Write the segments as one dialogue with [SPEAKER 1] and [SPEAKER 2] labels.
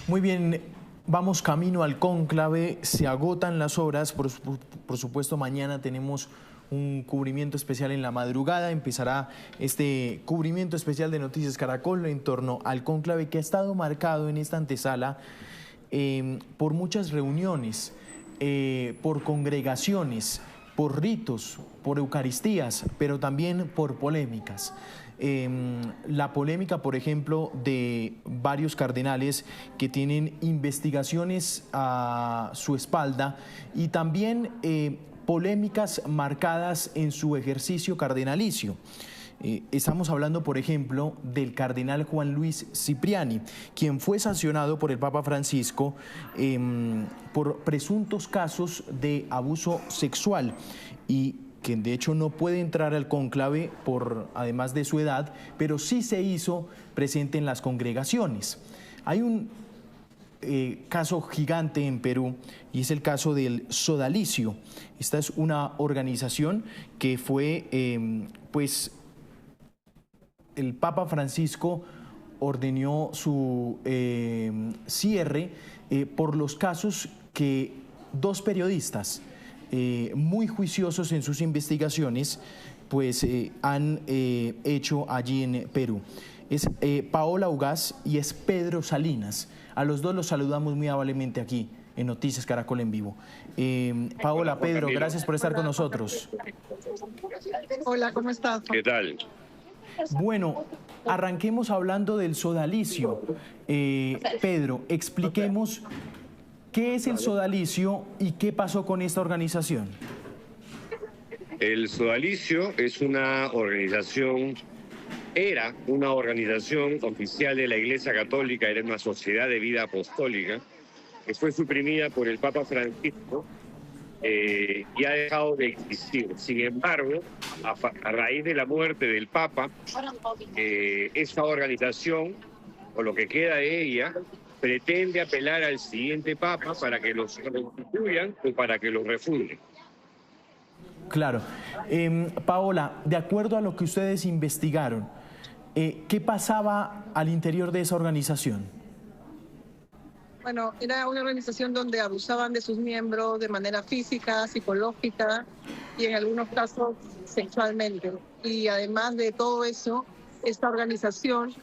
[SPEAKER 1] Muy bien, vamos camino al cónclave, se agotan las horas, por supuesto mañana tenemos un cubrimiento especial en la madrugada, empezará este cubrimiento especial de Noticias Caracol en torno al cónclave que ha estado marcado en esta antesala por muchas reuniones, por congregaciones, por ritos, por eucaristías, pero también por polémicas. La polémica, por ejemplo, de varios cardenales que tienen investigaciones a su espalda y también polémicas marcadas en su ejercicio cardenalicio. Estamos hablando, por ejemplo, del cardenal Juan Luis Cipriani, quien fue sancionado por el Papa Francisco por presuntos casos de abuso sexual y que de hecho no puede entrar al cónclave además de su edad, pero sí se hizo presente en las congregaciones. Hay un caso gigante en Perú y es el caso del Sodalicio. Esta es una organización que fue, el Papa Francisco ordenó su cierre por los casos que dos periodistas muy juiciosos en sus investigaciones han hecho allí en Perú. Es Paola Ugaz y es Pedro Salinas. A los dos los saludamos muy amablemente aquí en Noticias Caracol en Vivo. Paola, Pedro, gracias por estar con nosotros.
[SPEAKER 2] Hola, ¿cómo estás?
[SPEAKER 3] ¿Qué tal?
[SPEAKER 1] Bueno, arranquemos hablando del Sodalicio. Pedro, expliquemos qué es el Sodalicio y qué pasó con esta organización.
[SPEAKER 3] El Sodalicio es una organización, era una organización oficial de la Iglesia Católica, era una sociedad de vida apostólica, que fue suprimida por el Papa Francisco y ha dejado de existir. Sin embargo, a raíz de la muerte del Papa, esta organización, o lo que queda de ella, pretende apelar al siguiente Papa para que los restituyan o para que los refunden.
[SPEAKER 1] Claro. Paola, de acuerdo a lo que ustedes investigaron, ¿qué pasaba al interior de esa organización?
[SPEAKER 2] Bueno, era una organización donde abusaban de sus miembros de manera física, psicológica y en algunos casos sexualmente. Y además de todo eso, esta organización,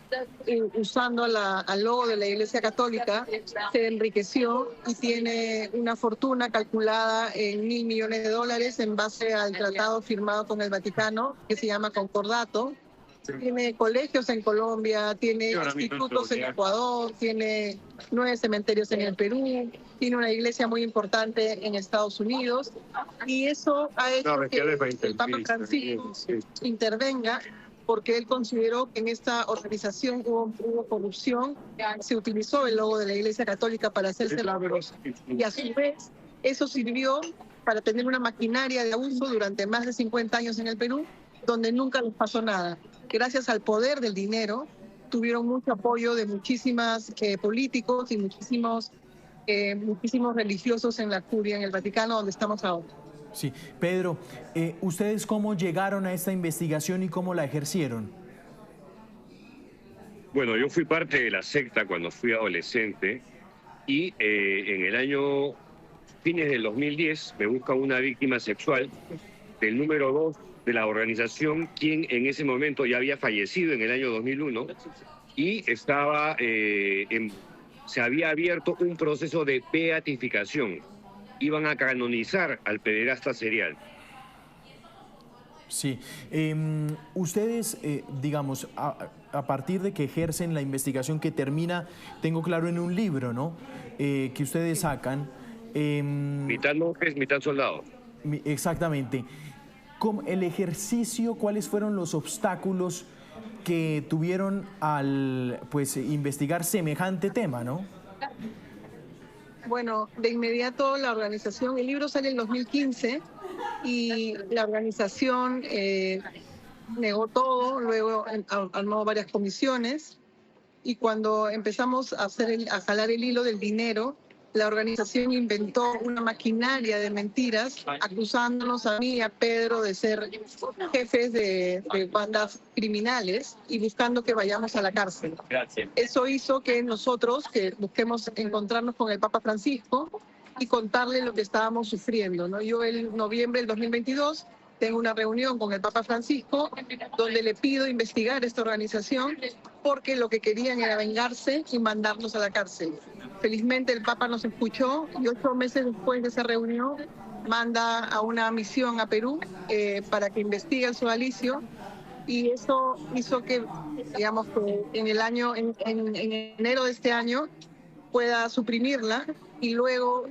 [SPEAKER 2] usando al logo de la Iglesia Católica, se enriqueció y tiene una fortuna calculada en $1.000 millones en base al tratado firmado con el Vaticano, que se llama Concordato. Tiene colegios en Colombia, tiene institutos en Ecuador, tiene 9 cementerios en el Perú, tiene una iglesia muy importante en Estados Unidos, y eso ha hecho que el Papa Francisco intervenga porque él consideró que en esta organización hubo corrupción, se utilizó el logo de la Iglesia Católica para hacerse famoso. Y a su vez, eso sirvió para tener una maquinaria de abuso durante más de 50 años en el Perú, donde nunca les pasó nada. Gracias al poder del dinero, tuvieron mucho apoyo de muchísimos políticos y muchísimos religiosos en la curia, en el Vaticano, donde estamos ahora.
[SPEAKER 1] Sí, Pedro, ¿ustedes cómo llegaron a esta investigación y cómo la ejercieron?
[SPEAKER 3] Bueno, yo fui parte de la secta cuando fui adolescente y en el año fines del 2010 me busca una víctima sexual del número 2 de la organización, quien en ese momento ya había fallecido en el año 2001 y estaba, se había abierto un proceso de beatificación. Iban a canonizar al pederasta serial.
[SPEAKER 1] Sí. Ustedes, digamos, a partir de que ejercen la investigación que termina, tengo claro, en un libro, ¿no? Que ustedes sacan.
[SPEAKER 3] Mitad monjes, mitad soldados.
[SPEAKER 1] Exactamente. El ejercicio, ¿cuáles fueron los obstáculos que tuvieron al investigar semejante tema, no?
[SPEAKER 2] Bueno, de inmediato la organización, el libro sale en 2015 y la organización negó todo, luego armó varias comisiones y cuando empezamos a jalar el hilo del dinero, la organización inventó una maquinaria de mentiras acusándonos a mí y a Pedro de ser jefes de bandas criminales y buscando que vayamos a la cárcel.
[SPEAKER 3] Gracias.
[SPEAKER 2] Eso hizo que nosotros que busquemos encontrarnos con el Papa Francisco y contarle lo que estábamos sufriendo, ¿no? Yo en noviembre del 2022 tengo una reunión con el Papa Francisco donde le pido investigar esta organización porque lo que querían era vengarse y mandarnos a la cárcel. Felizmente el Papa nos escuchó y 8 meses después de esa reunión manda a una misión a Perú para que investigue el sodalicio, y eso hizo que, digamos, que en enero de este año pueda suprimirla y luego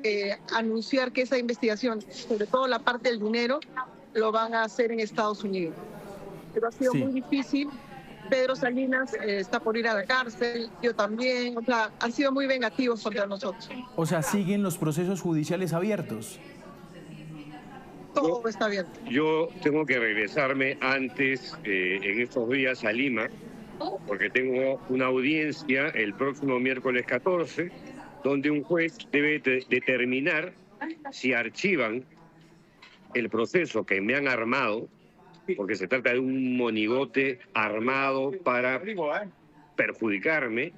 [SPEAKER 2] anunciar que esa investigación, sobre todo la parte del dinero, lo van a hacer en Estados Unidos. Pero ha sido muy difícil. Pedro Salinas está por ir a la cárcel, yo también. O sea, han sido muy vengativos contra nosotros.
[SPEAKER 1] O sea, siguen los procesos judiciales abiertos.
[SPEAKER 2] Todo está abierto.
[SPEAKER 3] Yo tengo que regresarme antes, en estos días, a Lima, porque tengo una audiencia el próximo miércoles 14, donde un juez debe determinar si archivan el proceso que me han armado, porque se trata de un monigote armado para perjudicarme,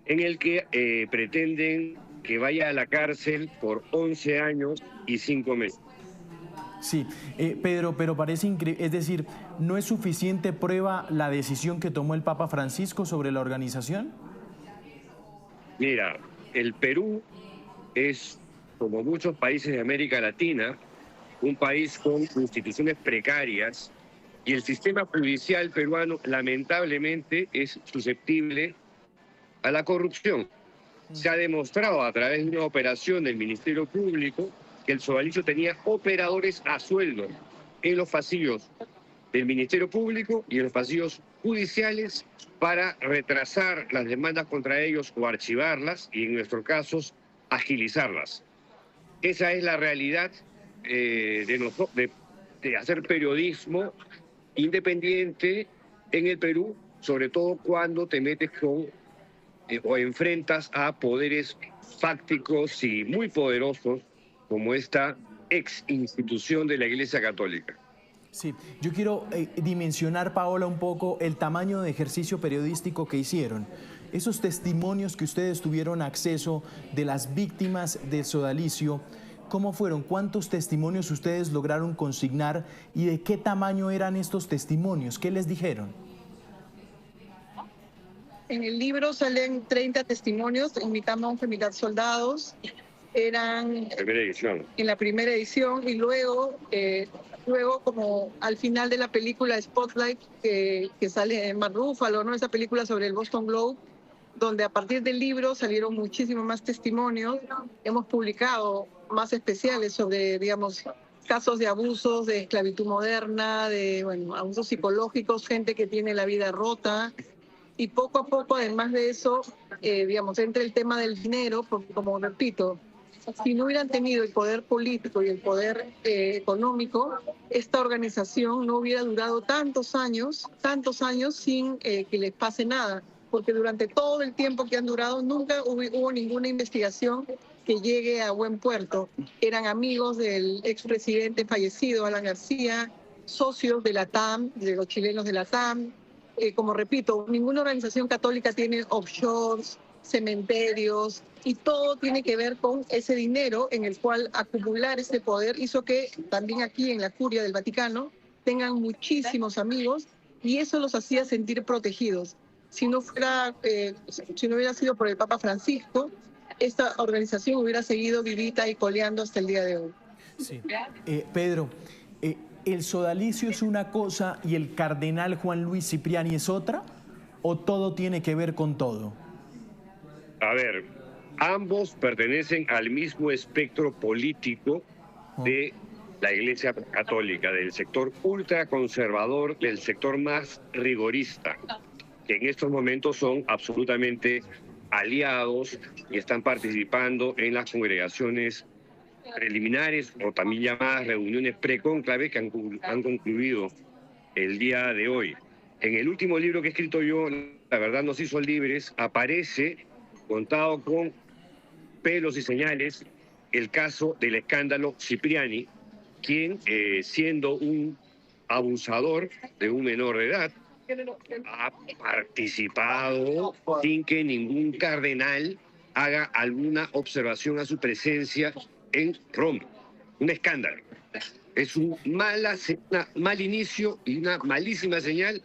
[SPEAKER 3] en el que pretenden que vaya a la cárcel por 11 años y 5 meses.
[SPEAKER 1] Sí, Pedro, pero parece increíble, es decir, ¿no es suficiente prueba la decisión que tomó el Papa Francisco sobre la organización?
[SPEAKER 3] Mira, el Perú es, como muchos países de América Latina, un país con instituciones precarias, y el sistema judicial peruano lamentablemente es susceptible a la corrupción. Se ha demostrado a través de una operación del Ministerio Público que el sodalicio tenía operadores a sueldo en los pasillos del Ministerio Público y en los pasillos judiciales para retrasar las demandas contra ellos o archivarlas, y en nuestros casos agilizarlas. Esa es la realidad de hacer periodismo independiente en el Perú, sobre todo cuando te metes con o enfrentas a poderes fácticos y muy poderosos como esta ex institución de la Iglesia Católica.
[SPEAKER 1] Sí, yo quiero dimensionar, Paola, un poco el tamaño de ejercicio periodístico que hicieron. Esos testimonios que ustedes tuvieron acceso de las víctimas del sodalicio, ¿cómo fueron? ¿Cuántos testimonios ustedes lograron consignar y de qué tamaño eran estos testimonios? ¿Qué les dijeron?
[SPEAKER 2] En el libro salen 30 testimonios, en mitad monje, mitad soldados. Eran
[SPEAKER 3] Primera edición.
[SPEAKER 2] en la primera edición, y luego como al final de la película Spotlight, que sale en Mark Ruffalo, ¿no? Esa película sobre el Boston Globe, donde a partir del libro salieron muchísimos más testimonios. Hemos publicado más especiales sobre, digamos, casos de abusos, de esclavitud moderna, de abusos psicológicos, gente que tiene la vida rota. Y poco a poco, además de eso, digamos, entra el tema del dinero, porque, como repito, si no hubieran tenido el poder político y el poder económico, esta organización no hubiera durado tantos años sin que les pase nada, porque durante todo el tiempo que han durado nunca hubo ninguna investigación que llegue a buen puerto. Eran amigos del expresidente fallecido, Alan García, socios de la TAM, de los chilenos de la TAM. Como repito, ninguna organización católica tiene offshores, cementerios, y todo tiene que ver con ese dinero en el cual acumular ese poder hizo que también aquí en la Curia del Vaticano tengan muchísimos amigos, y eso los hacía sentir protegidos. Si no hubiera sido por el Papa Francisco, esta organización hubiera seguido vivita y coleando hasta el día de hoy.
[SPEAKER 1] Sí. Pedro, ¿el sodalicio es una cosa y el cardenal Juan Luis Cipriani es otra? ¿O todo tiene que ver con todo?
[SPEAKER 3] A ver, ambos pertenecen al mismo espectro político de la Iglesia Católica, del sector ultraconservador, del sector más rigorista, que en estos momentos son absolutamente aliados y están participando en las congregaciones preliminares, o también llamadas reuniones precónclave, que han concluido el día de hoy. En el último libro que he escrito yo, La verdad nos hizo libres, aparece contado con pelos y señales el caso del escándalo Cipriani, quien, siendo un abusador de un menor de edad, ha participado sin que ningún cardenal haga alguna observación a su presencia en Roma. Un escándalo. Es un mal inicio y una malísima señal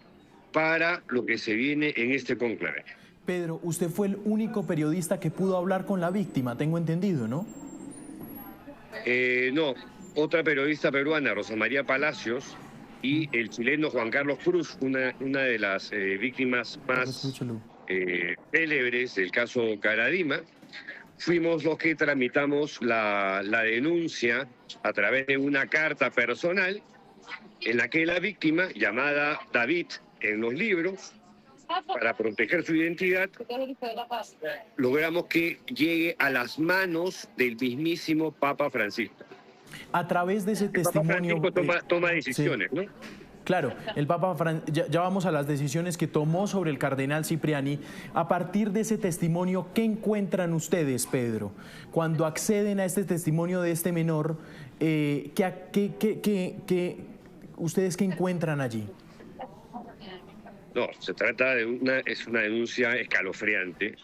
[SPEAKER 3] para lo que se viene en este cónclave.
[SPEAKER 1] Pedro, usted fue el único periodista que pudo hablar con la víctima, tengo entendido, ¿no?
[SPEAKER 3] No, otra periodista peruana, Rosa María Palacios, y el chileno Juan Carlos Cruz, una de las víctimas más célebres del caso Caradima. Fuimos los que tramitamos la denuncia a través de una carta personal en la que la víctima, llamada David en los libros, para proteger su identidad, logramos que llegue a las manos del mismísimo Papa Francisco.
[SPEAKER 1] A través de ese testimonio...
[SPEAKER 3] Papa Francisco toma decisiones, sí, ¿no?
[SPEAKER 1] Claro, el Papa ya vamos a las decisiones que tomó sobre el cardenal Cipriani. A partir de ese testimonio, ¿qué encuentran ustedes, Pedro? Cuando acceden a este testimonio de este menor, ¿ustedes qué encuentran allí?
[SPEAKER 3] No, se trata de una denuncia escalofriante,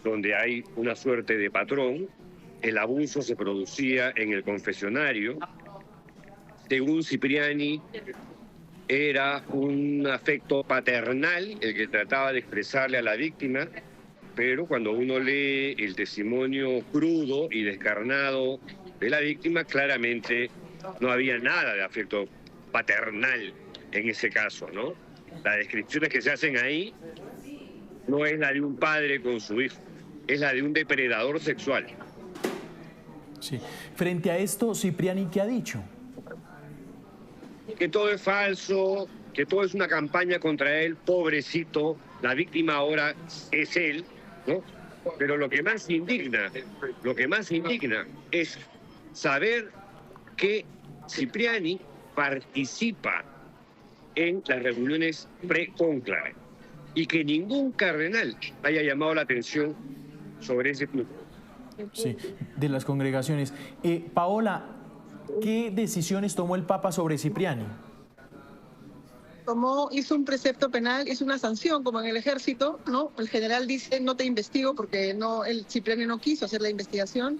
[SPEAKER 3] donde hay una suerte de patrón. El abuso se producía en el confesionario. Según Cipriani, era un afecto paternal el que trataba de expresarle a la víctima, pero cuando uno lee el testimonio crudo y descarnado de la víctima, claramente no había nada de afecto paternal en ese caso, ¿no? Las descripciones que se hacen ahí no es la de un padre con su hijo, es la de un depredador sexual.
[SPEAKER 1] Sí. Frente a esto, Cipriani, ¿qué ha dicho?
[SPEAKER 3] Que todo es falso, que todo es una campaña contra él, pobrecito, la víctima ahora es él, ¿no? Pero lo que más indigna es saber que Cipriani participa en las reuniones pre-cónclave y que ningún cardenal haya llamado la atención sobre ese punto.
[SPEAKER 1] Sí, de las congregaciones. Paola, ¿qué decisiones tomó el Papa sobre Cipriani?
[SPEAKER 2] Hizo un precepto penal, hizo una sanción, como en el ejército, ¿no? El general dice, no te investigo porque el Cipriani no quiso hacer la investigación,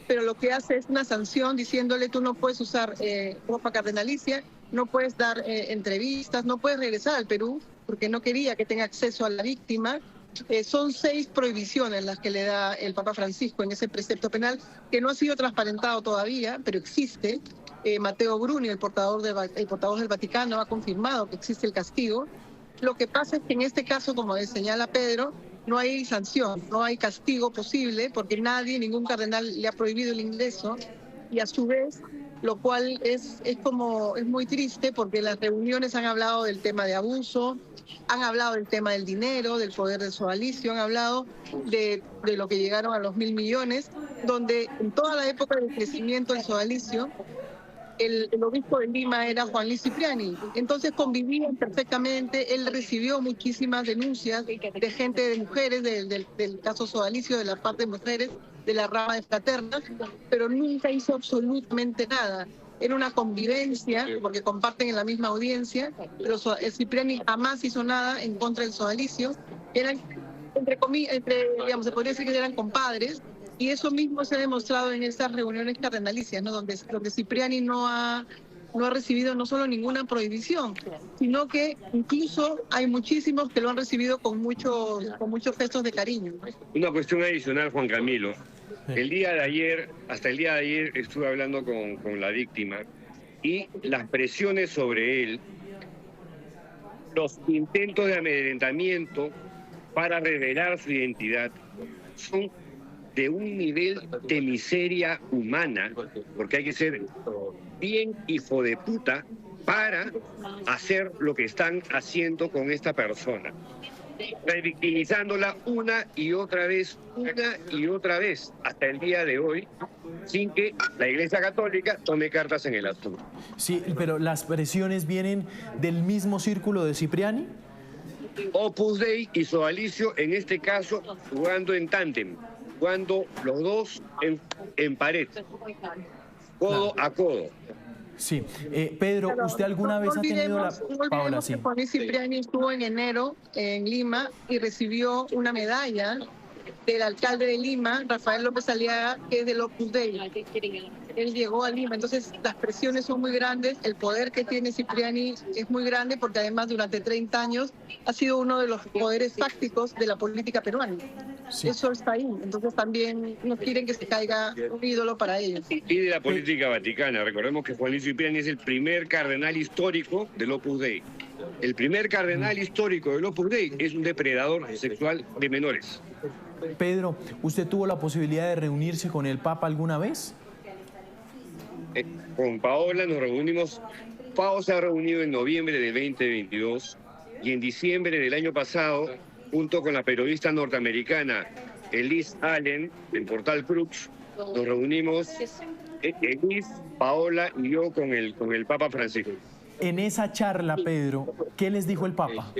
[SPEAKER 2] pero lo que hace es una sanción diciéndole, tú no puedes usar ropa cardenalicia, no puedes dar entrevistas, no puedes regresar al Perú, porque no quería que tenga acceso a la víctima. Son 6 prohibiciones las que le da el Papa Francisco en ese precepto penal, que no ha sido transparentado todavía, pero existe. Matteo Bruni, el portavoz del Vaticano, ha confirmado que existe el castigo. Lo que pasa es que en este caso, como señala Pedro, no hay sanción, no hay castigo posible, porque ningún cardenal le ha prohibido el ingreso, y a su vez, lo cual es muy triste, porque las reuniones han hablado del tema de abuso, han hablado del tema del dinero, del poder del sodalicio, han hablado de lo que llegaron a los 1.000 millones, donde en toda la época del crecimiento del sodalicio, el obispo de Lima era Juan Luis Cipriani. Entonces convivían perfectamente, él recibió muchísimas denuncias de gente, de mujeres, del caso sodalicio, de la parte de mujeres, de la rama de fraternas, pero nunca hizo absolutamente nada. Era una convivencia, porque comparten en la misma audiencia, pero Cipriani jamás hizo nada en contra del sodalicio. Eran, digamos, se podría decir que eran compadres, y eso mismo se ha demostrado en estas reuniones cardenalicias, ¿no? donde Cipriani no ha recibido no solo ninguna prohibición, sino que incluso hay muchísimos que lo han recibido con muchos gestos de cariño.
[SPEAKER 3] Una cuestión adicional, Juan Camilo. Hasta el día de ayer estuve hablando con la víctima, y las presiones sobre él, los intentos de amedrentamiento para revelar su identidad, son de un nivel de miseria humana, porque hay que ser bien hijo de puta para hacer lo que están haciendo con esta persona, revictimizándola una y otra vez, hasta el día de hoy, sin que la Iglesia Católica tome cartas en el asunto.
[SPEAKER 1] Sí, pero las presiones vienen del mismo círculo de Cipriani.
[SPEAKER 3] Opus Dei y sodalicio, en este caso, jugando en tándem. jugando los dos en pared, codo a codo.
[SPEAKER 1] Sí. Pedro,
[SPEAKER 2] Pero
[SPEAKER 1] ¿usted alguna vez ha tenido la...
[SPEAKER 2] no olvidemos
[SPEAKER 1] Paola,
[SPEAKER 2] que
[SPEAKER 1] sí.
[SPEAKER 2] Juan Luis Cipriani estuvo en enero en Lima y recibió una medalla del alcalde de Lima, Rafael López Aliaga, que es del Opus Dei. Él llegó a Lima, entonces las presiones son muy grandes, el poder que tiene Cipriani es muy grande porque además durante 30 años ha sido uno de los poderes fácticos de la política peruana.
[SPEAKER 1] Sí.
[SPEAKER 2] Eso está ahí, entonces también no quieren que se caiga un ídolo para ellos.
[SPEAKER 3] Y de la política vaticana. Recordemos que Juan Luis Cipriani es el primer cardenal histórico del Opus Dei. El primer cardenal histórico del Opus Dei es un depredador sexual de menores.
[SPEAKER 1] Pedro, ¿usted tuvo la posibilidad de reunirse con el Papa alguna vez?
[SPEAKER 3] Con Paola nos reunimos. Pao se ha reunido en noviembre de 2022 y en diciembre del año pasado, junto con la periodista norteamericana Elise Allen, del portal Crux, nos reunimos Elise, Paola y yo con el Papa Francisco.
[SPEAKER 1] En esa charla, Pedro, ¿qué les dijo el Papa?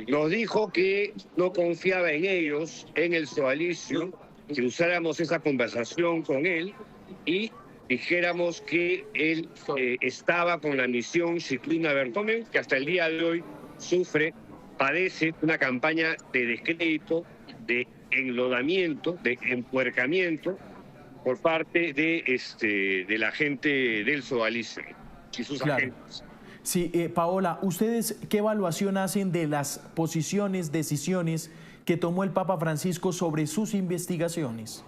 [SPEAKER 3] Nos dijo que no confiaba en ellos, en el sodalicio, que usáramos esa conversación con él y dijéramos que él estaba con la misión Cicluna Bertomen, que hasta el día de hoy padece una campaña de descrédito, de enlodamiento, de empuercamiento por parte de la gente del sodalicio y sus agentes.
[SPEAKER 1] Sí, Paola, ¿ustedes qué evaluación hacen de las posiciones, decisiones que tomó el Papa Francisco sobre sus investigaciones?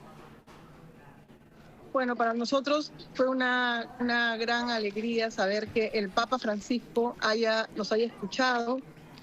[SPEAKER 2] Bueno, para nosotros fue una gran alegría saber que el Papa Francisco nos haya escuchado,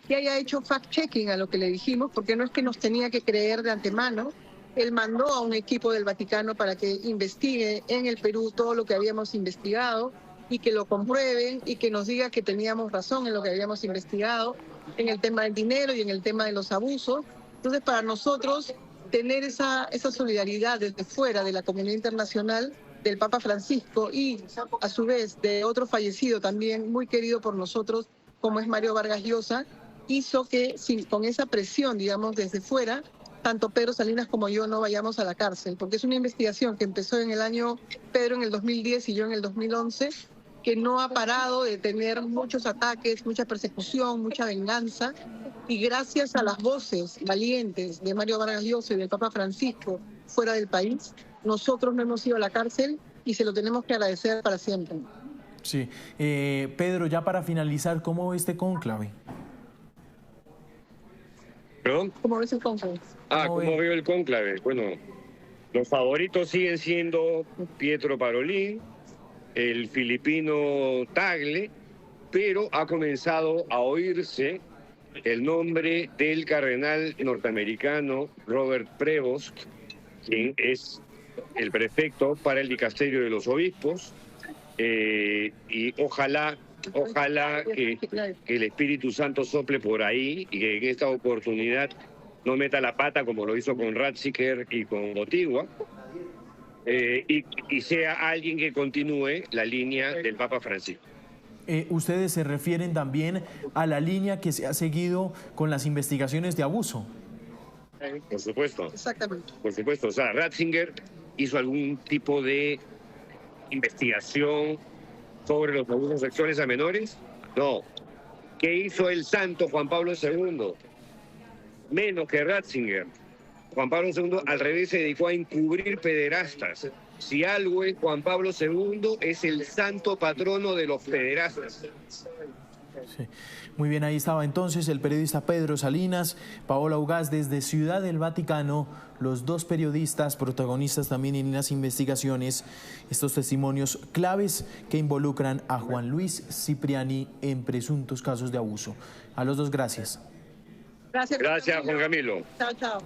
[SPEAKER 2] que haya hecho fact-checking a lo que le dijimos, porque no es que nos tenía que creer de antemano. Él mandó a un equipo del Vaticano para que investigue en el Perú todo lo que habíamos investigado y que lo comprueben y que nos diga que teníamos razón en lo que habíamos investigado, en el tema del dinero y en el tema de los abusos. Entonces, para nosotros, tener esa solidaridad desde fuera de la comunidad internacional del Papa Francisco y, a su vez, de otro fallecido también muy querido por nosotros, como es Mario Vargas Llosa, hizo que, con esa presión, digamos, desde fuera, tanto Pedro Salinas como yo no vayamos a la cárcel, porque es una investigación que empezó en el año, Pedro en el 2010 y yo en el 2011, que no ha parado de tener muchos ataques, mucha persecución, mucha venganza, y gracias a las voces valientes de Mario Vargas Llosa y del Papa Francisco fuera del país, nosotros no hemos ido a la cárcel y se lo tenemos que agradecer para siempre.
[SPEAKER 1] Sí. Pedro, ya para finalizar, ¿cómo ve este cónclave?
[SPEAKER 3] ¿Perdón?
[SPEAKER 2] ¿Cómo ves el cónclave?
[SPEAKER 3] ¿Cómo veo el cónclave? Bueno, los favoritos siguen siendo Pietro Parolin, el filipino Tagle, pero ha comenzado a oírse el nombre del cardenal norteamericano Robert Prevost, quien es el prefecto para el dicasterio de los obispos, y ojalá que el Espíritu Santo sople por ahí y que en esta oportunidad no meta la pata como lo hizo con Ratzinger y con Botigua, y sea alguien que continúe la línea del Papa Francisco.
[SPEAKER 1] Ustedes se refieren también a la línea que se ha seguido con las investigaciones de abuso.
[SPEAKER 3] Por supuesto.
[SPEAKER 2] Exactamente.
[SPEAKER 3] Por supuesto. O sea, Ratzinger hizo algún tipo de investigación sobre los abusos sexuales a menores. No. ¿Qué hizo el santo Juan Pablo II? Menos que Ratzinger. Juan Pablo II al revés se dedicó a encubrir pederastas. Si algo es Juan Pablo II, es el santo patrono de los pederastas.
[SPEAKER 1] Sí. Muy bien, ahí estaba entonces el periodista Pedro Salinas, Paola Ugaz desde Ciudad del Vaticano, los dos periodistas protagonistas también en las investigaciones, estos testimonios claves que involucran a Juan Luis Cipriani en presuntos casos de abuso. A los dos, gracias.
[SPEAKER 2] Gracias.
[SPEAKER 3] Gracias, Juan Camilo.
[SPEAKER 2] Chao, chao.